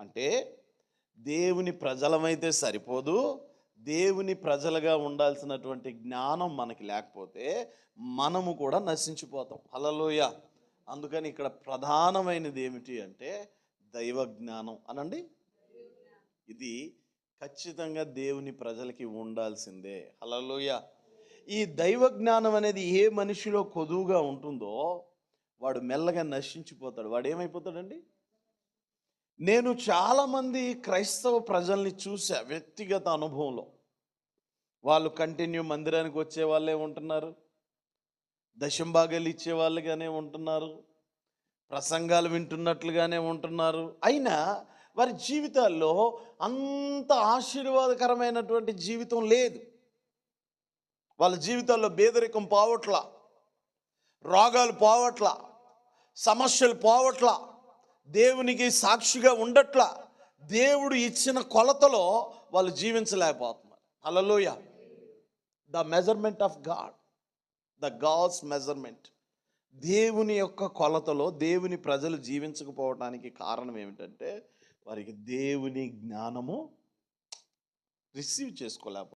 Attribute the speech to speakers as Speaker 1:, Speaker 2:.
Speaker 1: అంటే దేవుని ప్రజలమైతే సరిపోదు, దేవుని ప్రజలుగా ఉండాల్సినటువంటి జ్ఞానం మనకి లేకపోతే మనము కూడా నశించిపోతాం. హల్లెలూయా! అందుకని ఇక్కడ ప్రధానమైనది ఏమిటి అంటే దైవ జ్ఞానం అనండి. ఇది ఖచ్చితంగా దేవుని ప్రజలకి ఉండాల్సిందే. హల్లెలూయా! ఈ దైవ జ్ఞానం అనేది ఏ మనిషిలో కొదువుగా ఉంటుందో వాడు మెల్లగా నశించిపోతాడు. వాడు ఏమైపోతాడండి? నేను చాలామంది క్రైస్తవ ప్రజల్ని చూసా వ్యక్తిగత అనుభవంలో. వాళ్ళు కంటిన్యూ మందిరానికి వచ్చే వాళ్ళే ఉంటున్నారు, దశంభాగాలు ఇచ్చే వాళ్ళుగానే ఉంటున్నారు, ప్రసంగాలు వింటున్నట్లుగానే ఉంటున్నారు. అయినా వారి జీవితాల్లో అంత ఆశీర్వాదకరమైనటువంటి జీవితం లేదు. వాళ్ళ జీవితాల్లో పేదరికం పోవట్లా, రోగాలు పోవట్లా, సమస్యలు పోవట్లా, దేవునికి సాక్షిగా ఉండట్లా. దేవుడు ఇచ్చిన కొలతలో వాళ్ళు జీవించలేకపోతున్నారు. Hallelujah! The measurement of God, the God's measurement, దేవుని యొక్క కొలతలో దేవుని ప్రజలు జీవించకపోవడానికి కారణం ఏమిటంటే వారికి దేవుని జ్ఞానము రిసీవ్ చేసుకోలేకపోతున్నారు.